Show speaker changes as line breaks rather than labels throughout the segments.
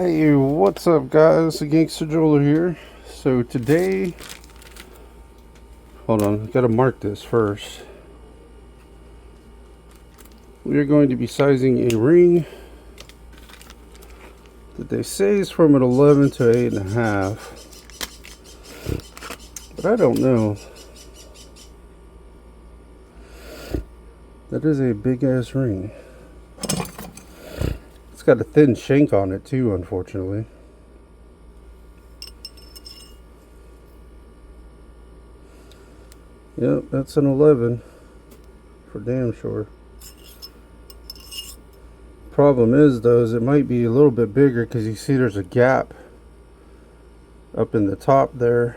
Hey, what's up, guys? The Gangster Jeweler here. So today, hold on, gotta mark this first. We are going to be sizing a ring that they say is from an 11 to 8.5, but I don't know. That is a big ass ring. It's got a thin shank on it too, unfortunately. Yep, that's an 11 for damn sure. Problem is though, is it might be a little bit bigger because you see there's a gap up in the top there.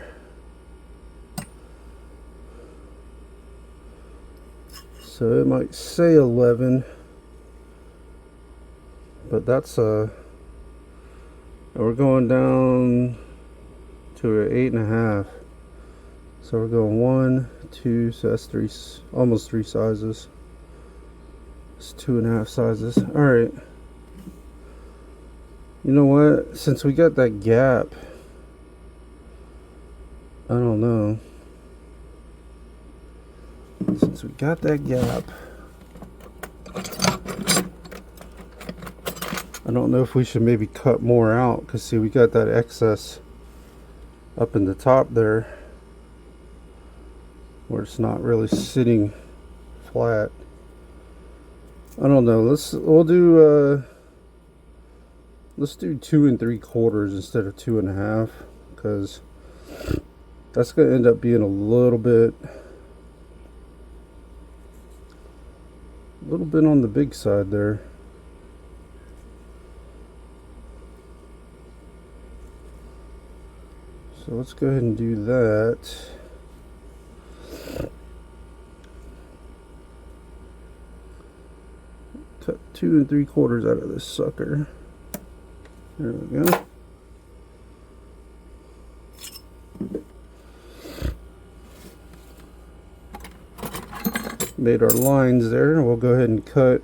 So it might say 11, but that's we're going down to an 8.5. So we're going 1, 2, so that's three, almost 3 sizes. It's 2.5 sizes. All right. You know what? Since we got that gap, I don't know. Since we got that gap, I don't know if we should maybe cut more out, because see, we got that excess up in the top there where it's not really sitting flat. I don't know. Let's do 2 3/4 instead of 2.5, because that's gonna end up being a little bit on the big side there. So let's go ahead and do that. Cut 2 3/4 out of this sucker. There we go. Made our lines there. We'll go ahead and cut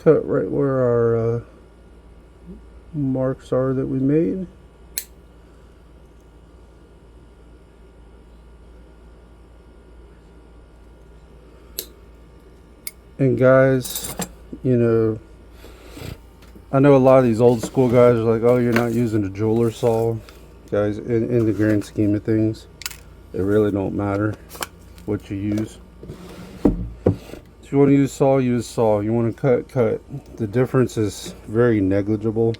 right where our marks are that we made. And guys, you know, I know a lot of these old school guys are like, oh, you're not using a jeweler saw. Guys, in the grand scheme of things, it really don't matter what you use. If you want to use saw, use saw. You want to cut. The difference is very negligible.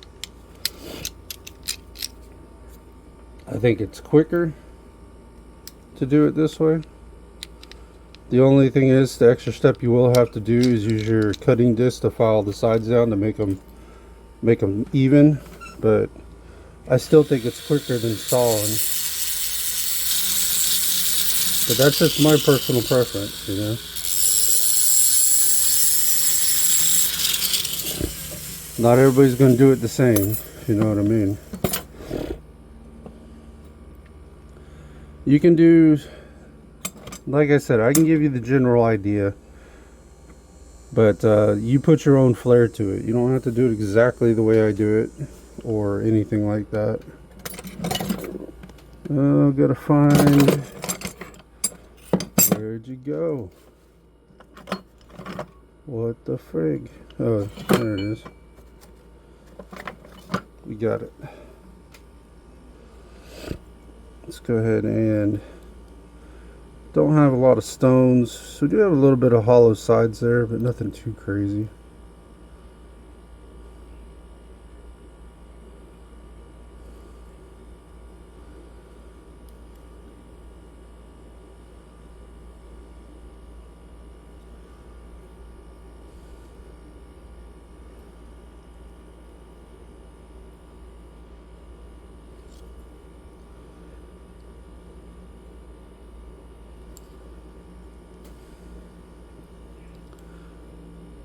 I think it's quicker to do it this way. The only thing is, the extra step you will have to do is use your cutting disc to file the sides down to make them even, but I still think it's quicker than sawing. But that's just my personal preference, you know. Not everybody's going to do it the same, if you know what I mean. You can do, like I said, I can give you the general idea, but you put your own flair to it. You don't have to do it exactly the way I do it or anything like that. Oh, gotta find, where'd you go? What the frig? Oh, there it is. We got it. Let's go ahead and, don't have a lot of stones, so we do have a little bit of hollow sides there, but nothing too crazy.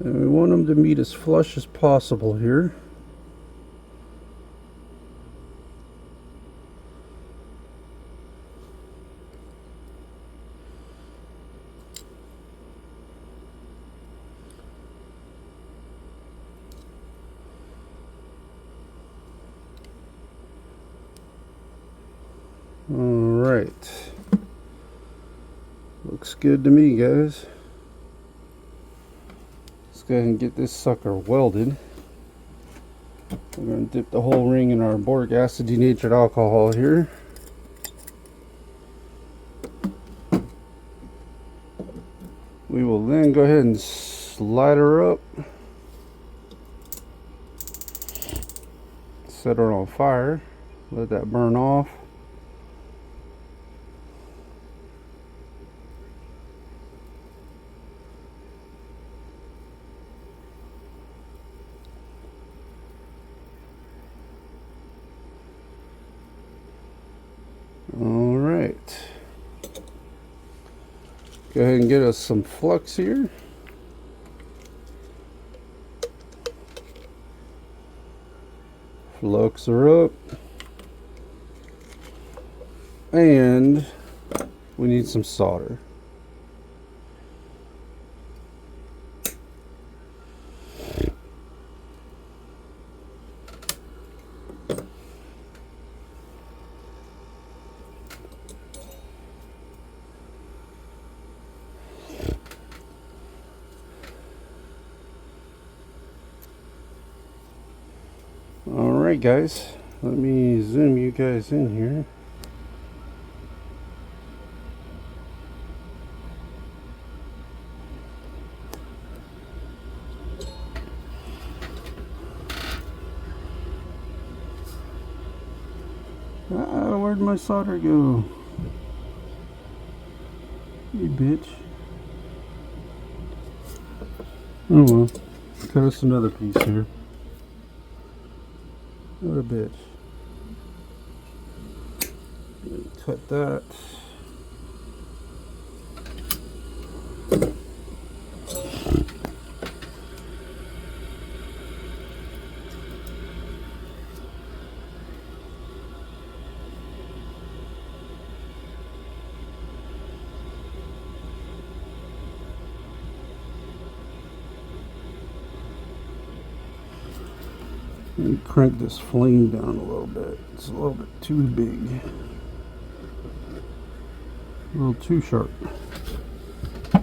And we want them to meet as flush as possible here. right. Looks good to me, guys. Let's go ahead and get this sucker welded. We're going to dip the whole ring in our boric acid denatured alcohol here. We will then go ahead and slide her up. Set her on fire. Let that burn off. All right. Go ahead and get us some flux here. Flux her up. And we need some solder. Alright guys, let me zoom you guys in here. Where'd my solder go? You bitch. Oh well, cut us another piece here. What a bitch. Cut that. Let me crank this flame down a little bit. It's a little bit too big. A little too sharp. A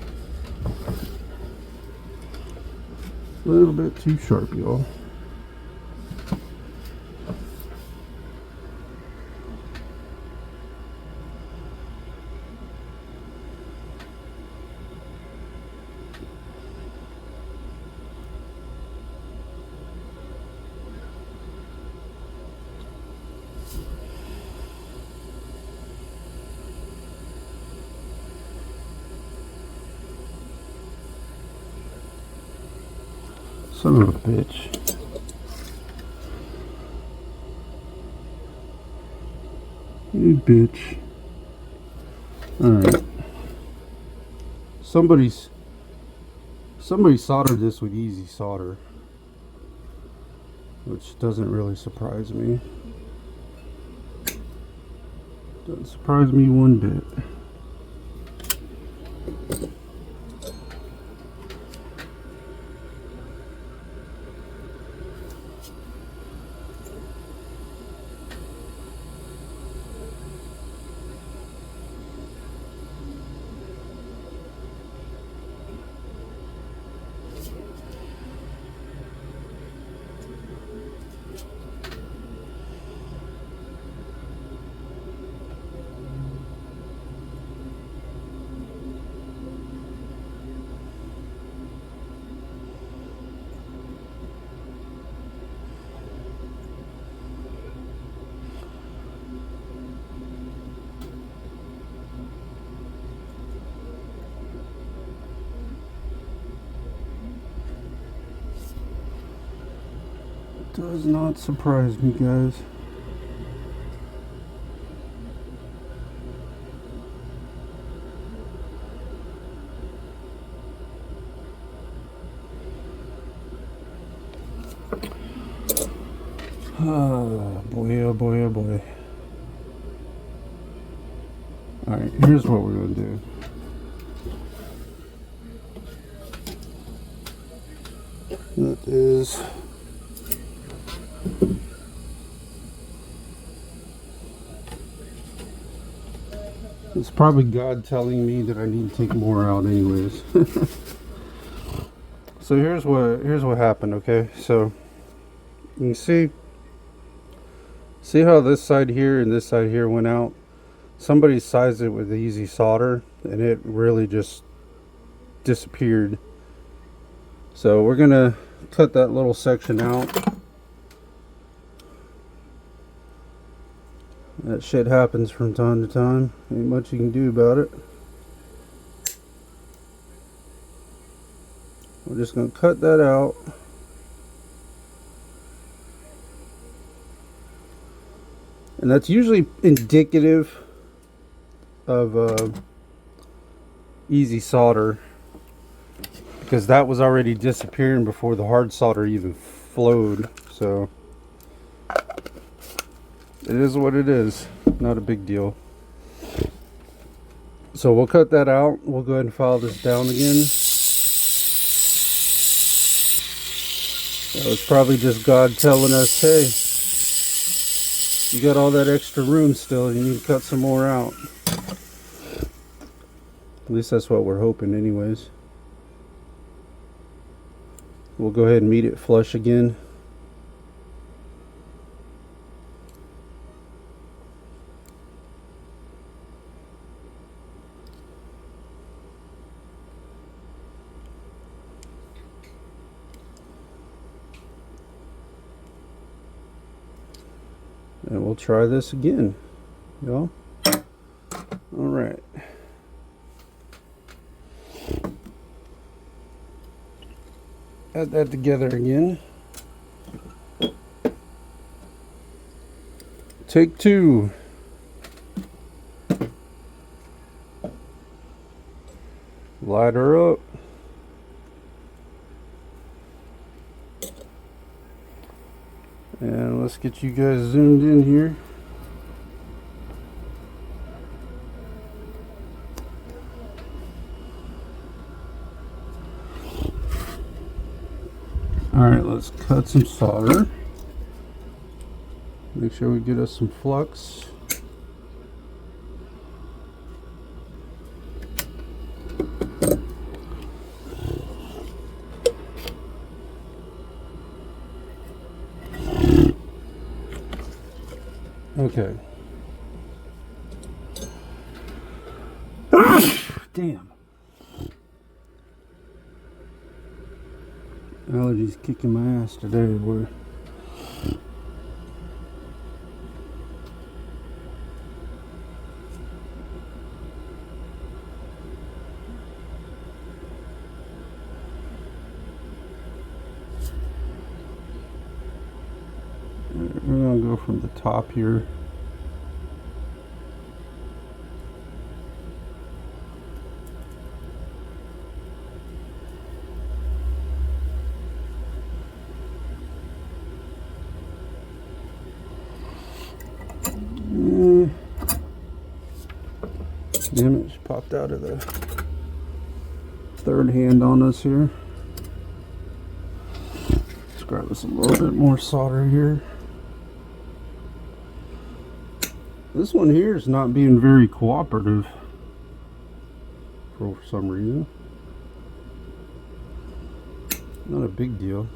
little bit too sharp, y'all. Son of a bitch. You bitch. Alright. Somebody soldered this with easy solder, which doesn't really surprise me. Doesn't surprise me one bit. Does not surprise me, guys. Oh boy, oh boy, oh boy. Alright, here's what we're going to do. That is It's probably God telling me that I need to take more out anyways. So here's what happened, okay? So you can see how this side here and this side here went out? Somebody sized it with easy solder and it really just disappeared. So we're gonna cut that little section out. That shit happens from time to time. Ain't much you can do about it. We're just going to cut that out. And that's usually indicative of easy solder, because that was already disappearing before the hard solder even flowed. So it is what it is. Not a big deal. So we'll cut that out. We'll go ahead and file this down again. That was probably just God telling us, hey, you got all that extra room still, you need to cut some more out. At least that's what we're hoping anyways. We'll go ahead and meet it flush again. And we'll try this again, y'all. All right. Add that together again. Take two. Light her up. And let's get you guys zoomed in here. Alright, let's cut some solder. Make sure we get us some flux. Okay. Damn. Allergies kicking my ass today, boy. We're gonna go from the top here. Damn it, she popped out of the third hand on us here. Let's grab us a little bit more solder here. This one here is not being very cooperative for some reason. Not a big deal.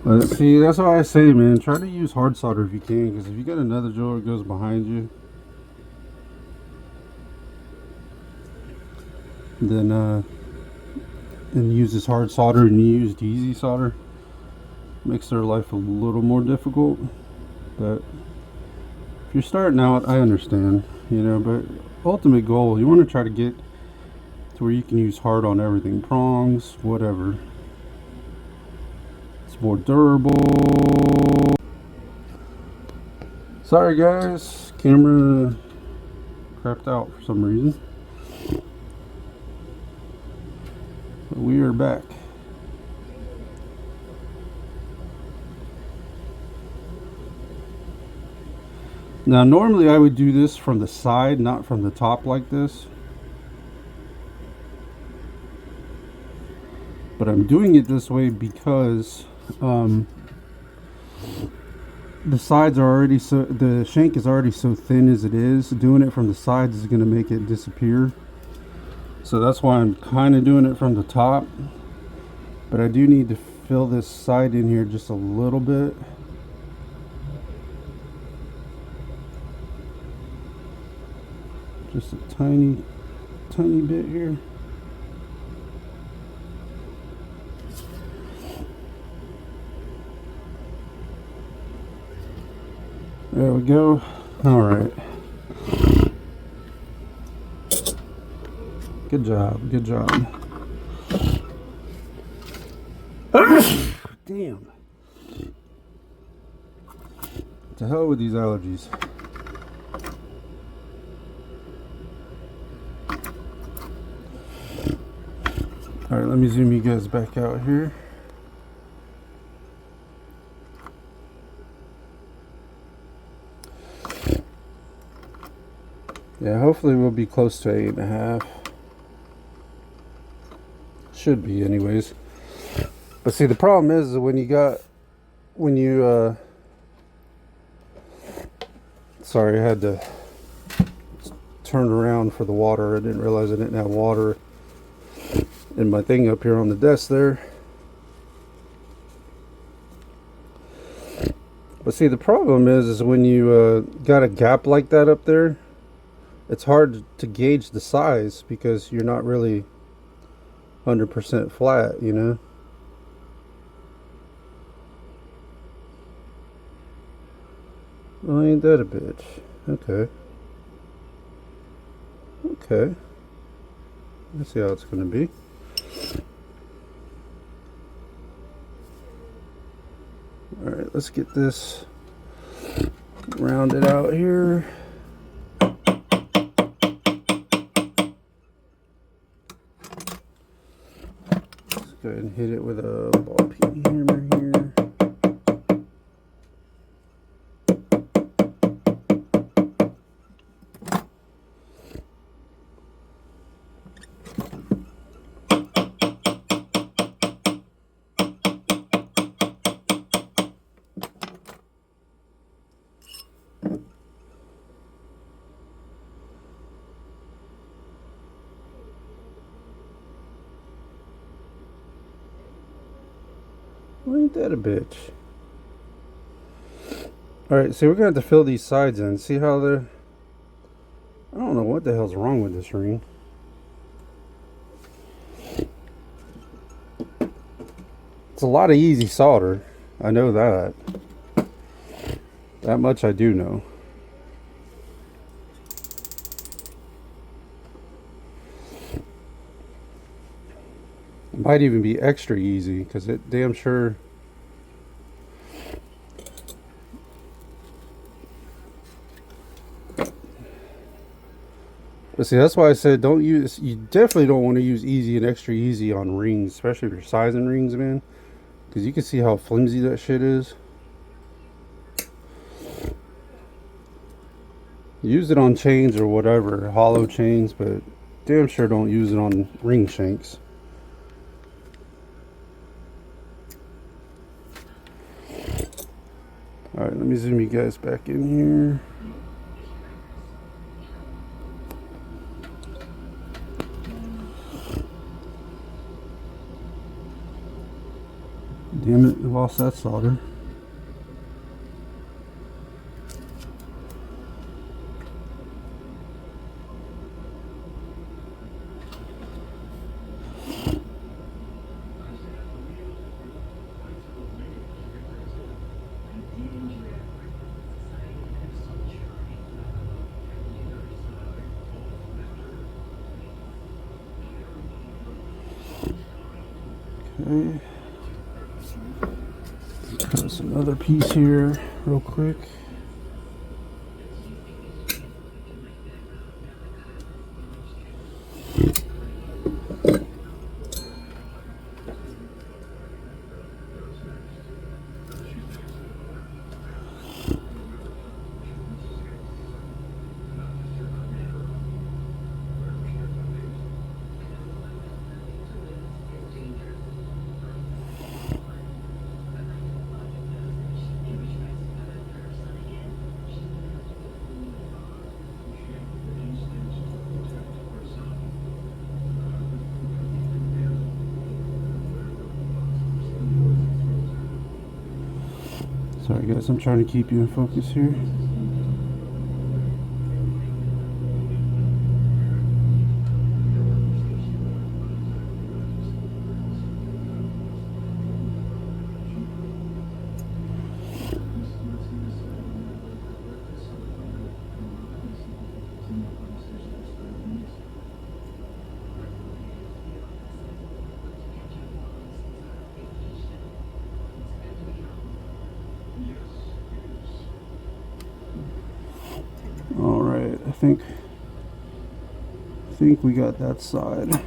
But see, that's why I say, man, try to use hard solder if you can, because if you got another jeweler that goes behind you, then and uses hard solder and you use easy solder, makes their life a little more difficult. But if you're starting out, I understand, you know, but ultimate goal, you want to try to get to where you can use hard on everything, prongs, whatever. It's more durable. Sorry guys, camera crapped out for some reason. But we are back. Now normally I would do this from the side, not from the top like this. But I'm doing it this way because the sides are already so, the shank is already so thin as it is. Doing it from the sides is going to make it disappear. So that's why I'm kind of doing it from the top. But I do need to fill this side in here just a little bit. Just a tiny bit here. There we go. All right. Good job. Good job. Damn. To hell with these allergies. All right, let me zoom you guys back out here. Yeah, hopefully we'll be close to 8.5. Should be anyways. But see, the problem is when you sorry, I had to turn around for the water. I didn't realize I didn't have water in my thing up here on the desk there. But see, the problem is when you got a gap like that up there, it's hard to gauge the size because you're not really 100% flat, you know. Well, ain't that a bitch? Okay. Okay. Let's see how it's gonna be. Alright, let's get this rounded out here. Let's go ahead and hit it with a ball peen hammer here. Well, ain't that a bitch? Alright, so we're going to have to fill these sides in. See how they're... I don't know what the hell's wrong with this ring. It's a lot of easy solder. I know that. That much I do know. It might even be extra easy because it damn sure... But see, that's why I said don't use... You definitely don't want to use easy and extra easy on rings, especially if you're sizing rings, man. Because you can see how flimsy that shit is. Use it on chains or whatever, hollow chains, but damn sure don't use it on ring shanks. Alright, let me zoom you guys back in here. Damn it, I lost that solder. Okay. Cut some other piece here real quick. Sorry guys, I'm trying to keep you in focus here. All right, I think we got that side. Now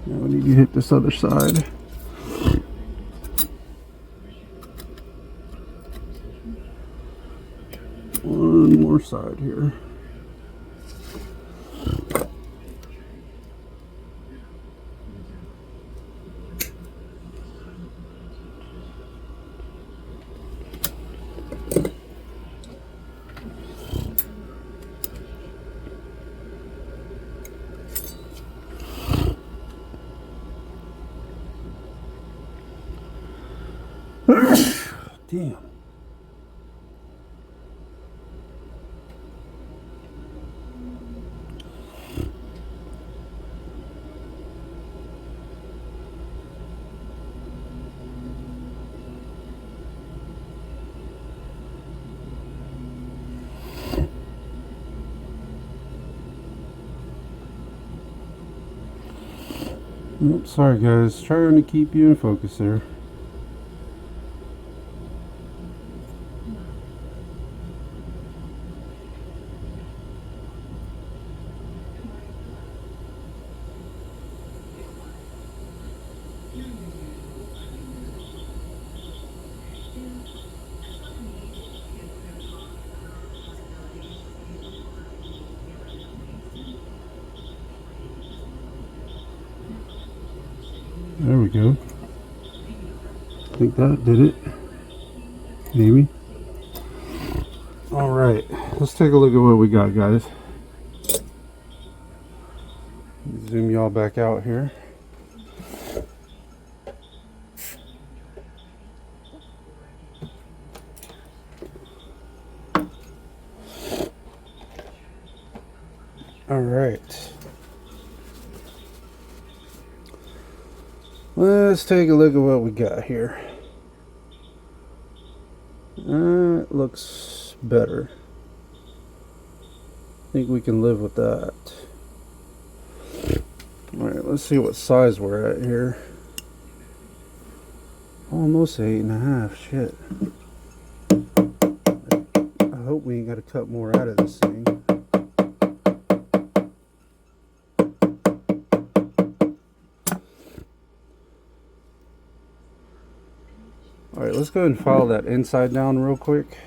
we need to hit this other side. One more side here. Damn. Oops, sorry guys, trying to keep you in focus there. There we go. I think that did it. Maybe. Alright, let's take a look at what we got, guys. Zoom y'all back out here. Alright. Let's take a look at what we got here. That looks better. I think we can live with that. Alright, let's see what size we're at here. Almost 8.5. Shit. I hope we ain't got to cut more out of this thing. Alright, let's go ahead and file that inside down real quick.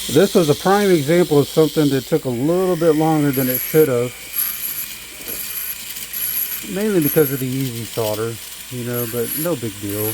This was a prime example of something that took a little bit longer than it should have. Mainly because of the easy solder, you know, but no big deal.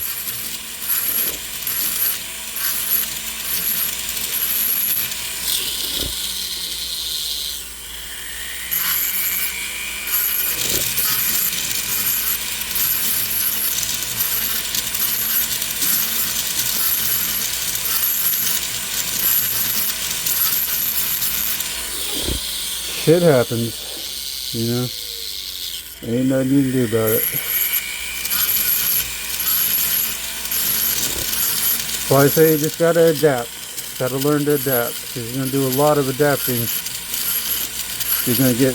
Shit happens, you know. Ain't nothing you can do about it. So I say you just gotta adapt. Gotta learn to adapt. Because you're gonna do a lot of adapting. You're gonna get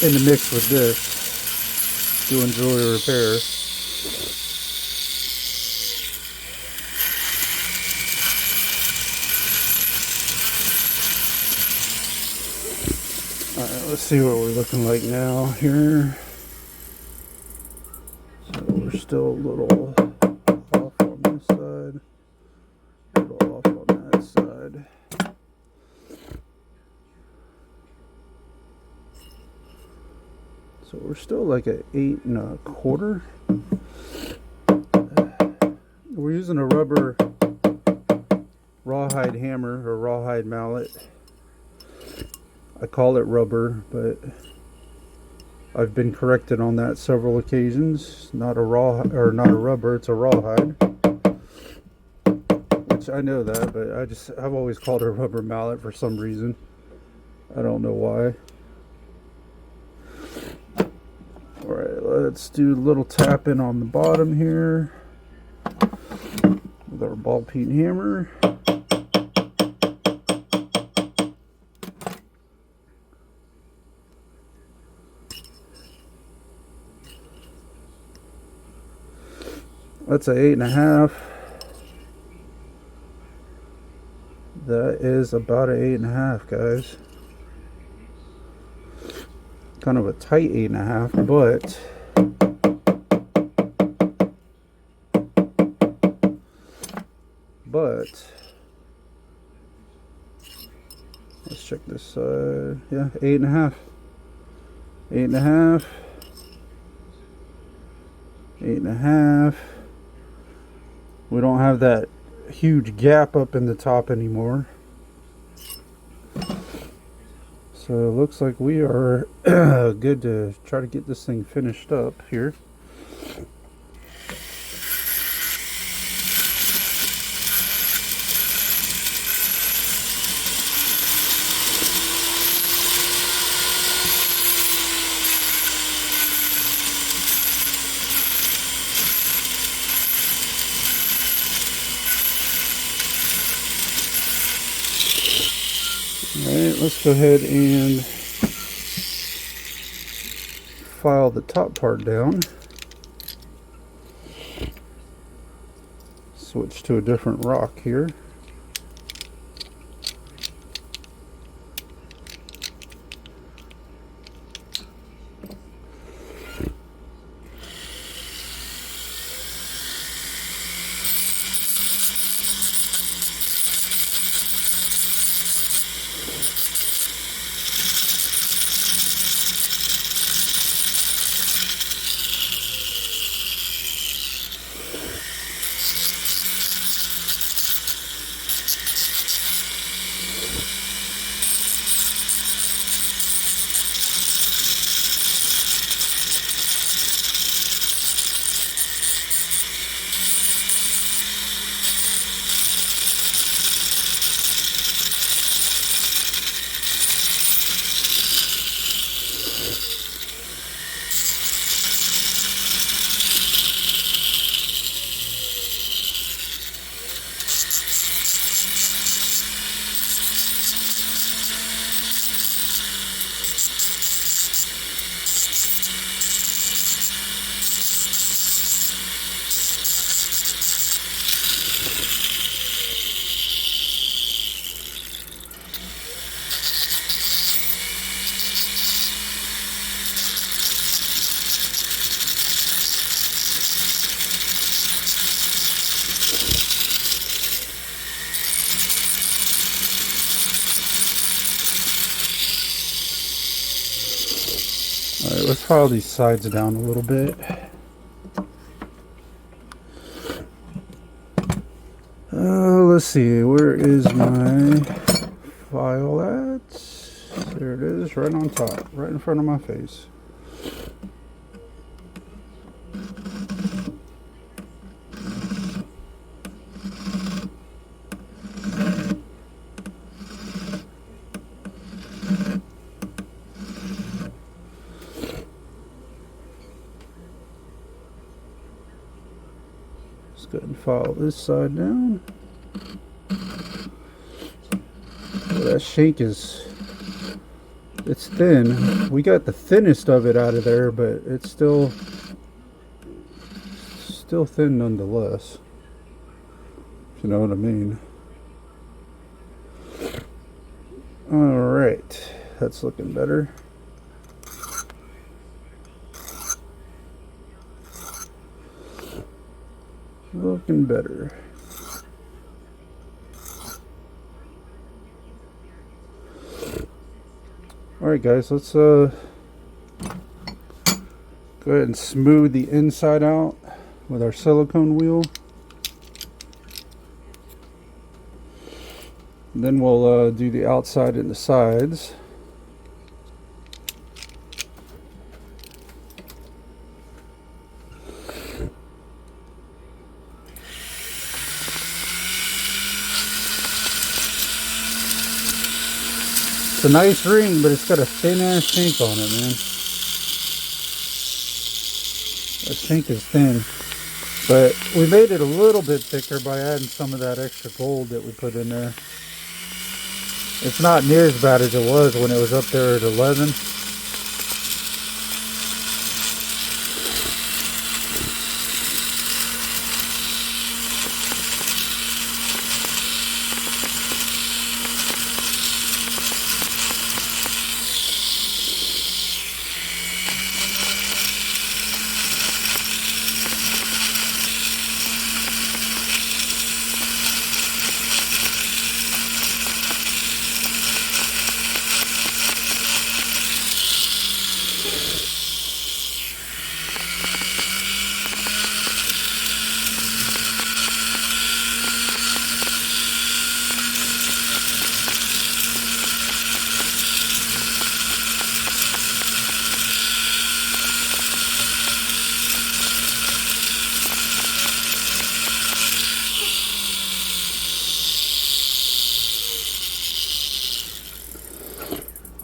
in the mix with this. Doing jewelry repair. let's see what we're looking like now here. So we're still a little off on this side, a little off on that side. So we're still like at 8 1/4. We're using a rubber rawhide hammer or rawhide mallet. I call it rubber, but I've been corrected on that several occasions. Not a rubber, it's a rawhide. Which I know that, but I've always called it a rubber mallet for some reason. I don't know why. Alright, let's do a little tapping on the bottom here with our ball peen hammer. That's a 8 1/2. That is about a 8 1/2, guys. Kind of a tight 8 1/2, but let's check this side. Yeah, 8 1/2. 8 1/2. 8 1/2. We don't have that huge gap up in the top anymore. So it looks like we are good to try to get this thing finished up here. Alright, let's go ahead and file the top part down. Switch to a different rock here. Alright, let's file these sides down a little bit. Let's see, where is my file at? There it is, right on top, right in front of my face. Let's go ahead and file this side down. That shank it's thin. We got the thinnest of it out of there, but it's still thin nonetheless, if you know what I mean. Alright, that's looking better. Looking better. Alright guys, let's go ahead and smooth the inside out with our silicone wheel. Then we'll do the outside and the sides. It's a nice ring, but it's got a thin ass shank on it, man. The shank is thin. But we made it a little bit thicker by adding some of that extra gold that we put in there. It's not near as bad as it was when it was up there at 11.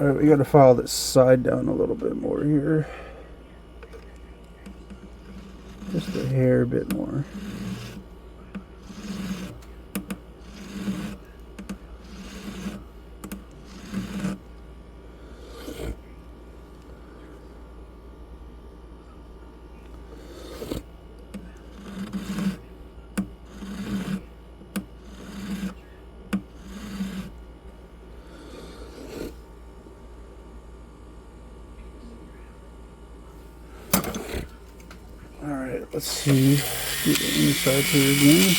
Alright, we gotta file this side down a little bit more here. Just a hair bit more. Alright, let's see. Do the inside here again.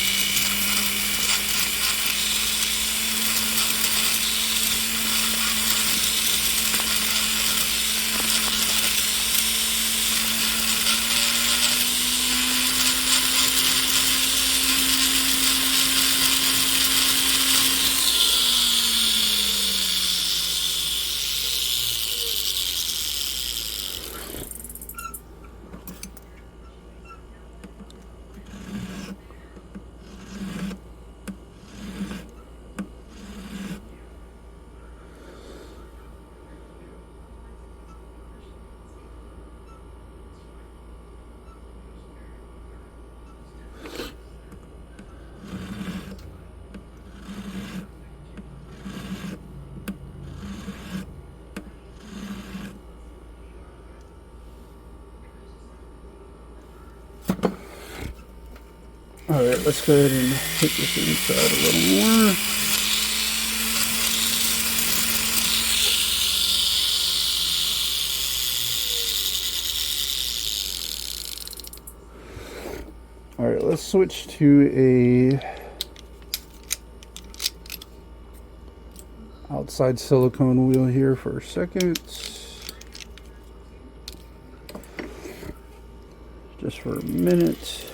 Alright, let's go ahead and hit this inside a little more. Alright, let's switch to a outside silicone wheel here for a second. Just for a minute.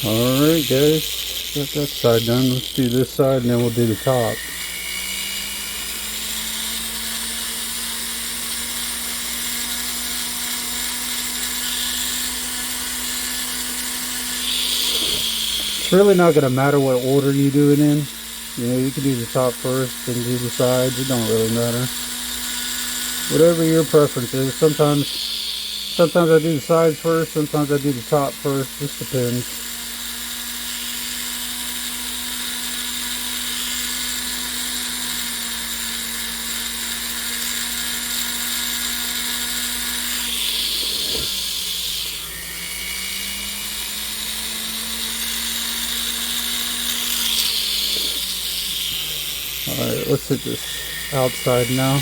Alright guys, got that side done. Let's do this side and then we'll do the top. It's really not going to matter what order you do it in. You know, you can do the top first and do the sides. It don't really matter. Whatever your preference is. Sometimes I do the sides first. Sometimes I do the top first. Just depends. Alright, let's hit this outside now.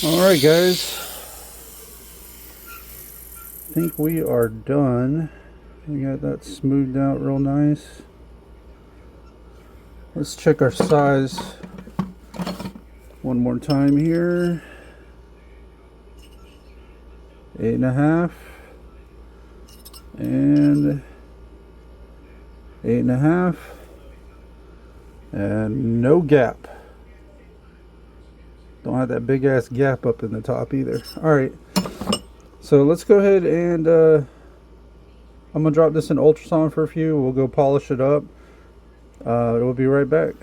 Alright guys, I think we are done. We got that smoothed out real nice. Let's check our size one more time here. 8.5 and 8.5 and no gap. Don't have that big ass gap up in the top either. Alright, so let's go ahead and I'm gonna drop this in ultrasound for a few. We'll go polish it up. We'll be right back.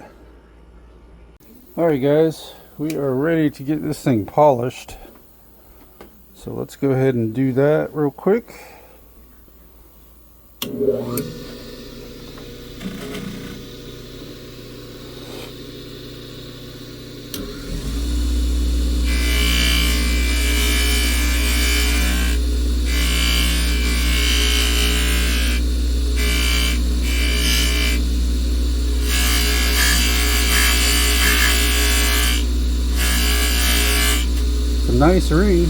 Alright guys, we are ready to get this thing polished. So let's go ahead and do that real quick. Nice ring.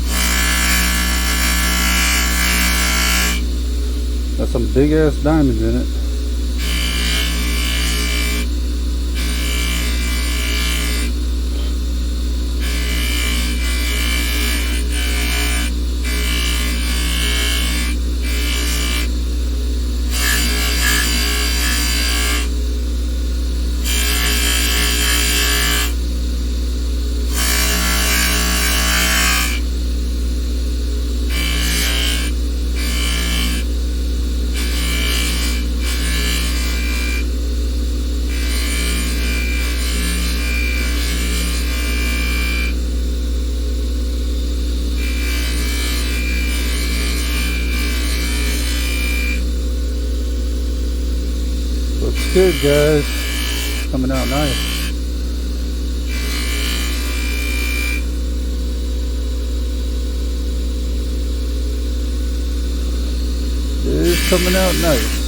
Got some big ass diamonds in it. good, guys. Coming out nice. It is coming out nice.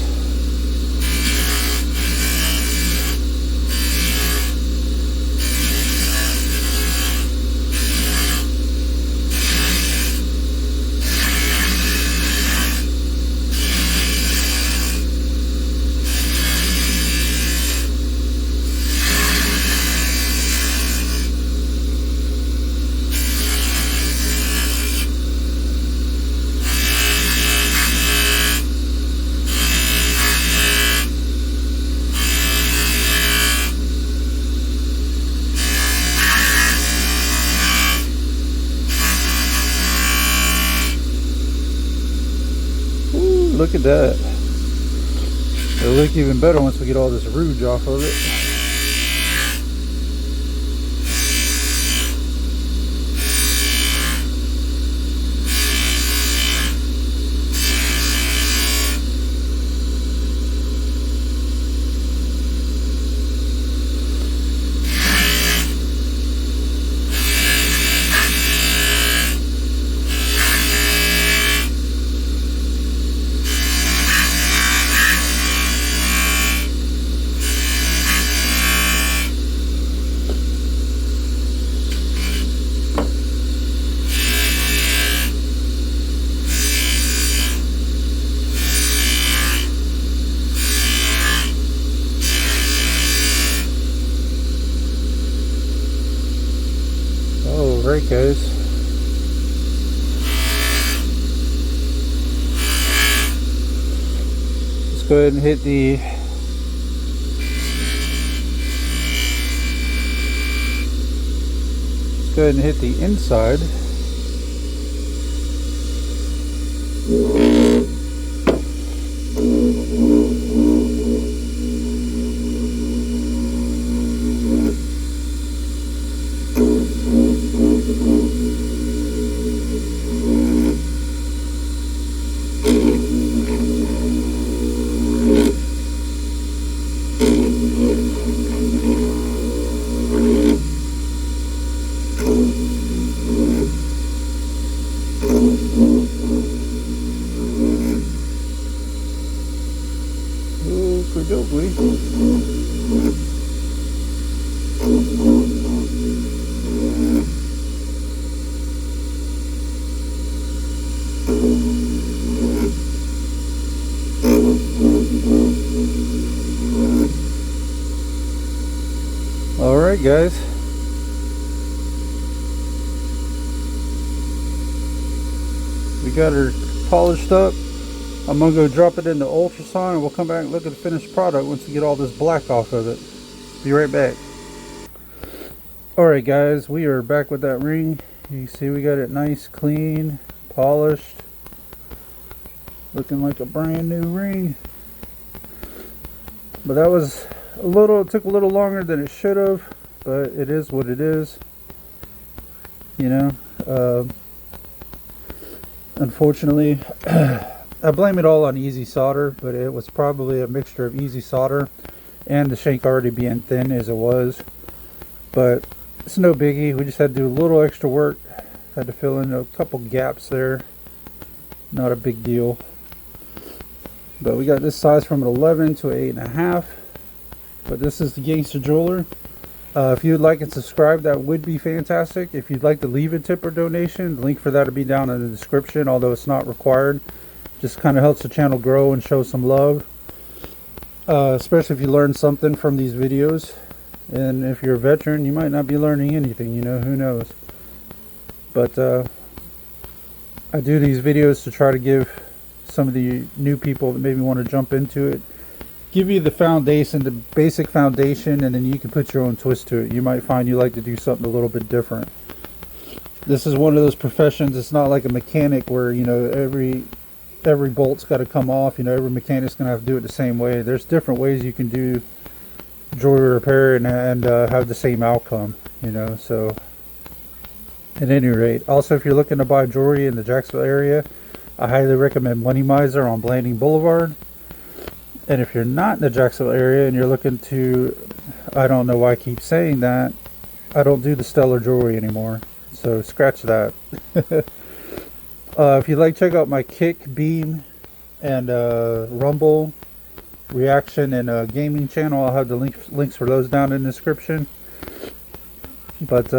Look at that. It'll look even better once we get all this rouge off of it. Alright, guys. Let's go ahead and hit the inside. Alright, guys. We got her polished up. I'm going to go drop it in the ultrasound and we'll come back and look at the finished product once we get all this black off of it. Be right back. Alright, guys, we are back with that ring. You see we got it nice, clean, polished. Looking like a brand new ring. But that was it took a little longer than it should have, but it is what it is. You know, unfortunately, I blame it all on easy solder, but it was probably a mixture of easy solder and the shank already being thin as it was. But it's no biggie. We just had to do a little extra work. Had to fill in a couple gaps there. Not a big deal. But we got this size from an 11 to an 8.5. But this is the Gangster Jeweler. If you'd like and subscribe, that would be fantastic. If you'd like to leave a tip or donation, the link for that will be down in the description, although it's not required. Just kind of helps the channel grow and show some love. Especially if you learn something from these videos. And if you're a veteran, you might not be learning anything, you know, who knows. But I do these videos to try to give some of the new people that maybe want to jump into it, give you the foundation, the basic foundation, and then you can put your own twist to it. You might find you like to do something a little bit different. This is one of those professions. It's not like a mechanic where, you know, every bolt's got to come off. You know, every mechanic's gonna have to do it the same way. There's different ways you can do jewelry repair and have the same outcome, you know. So at any rate, also if you're looking to buy jewelry in the Jacksonville area, I highly recommend Money Miser on Blanding Boulevard. And if you're not in the Jacksonville area and you're looking to, I don't know why I keep saying that, I don't do the stellar jewelry anymore, so scratch that. If you'd like, check out my Kick, Beam, and Rumble reaction and gaming channel. I'll have the links for those down in the description. But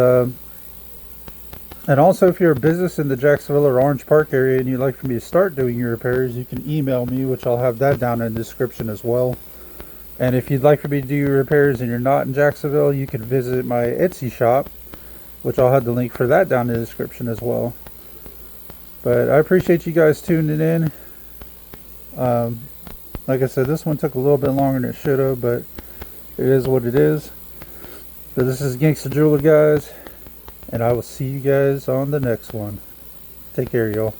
and also, if you're a business in the Jacksonville or Orange Park area and you'd like for me to start doing your repairs, you can email me, which I'll have that down in the description as well. And if you'd like for me to do your repairs and you're not in Jacksonville, you can visit my Etsy shop, which I'll have the link for that down in the description as well. But I appreciate you guys tuning in. Like I said, this one took a little bit longer than it should have, but it is what it is. But this is Gangster Jeweler, guys, and I will see you guys on the next one. Take care, y'all.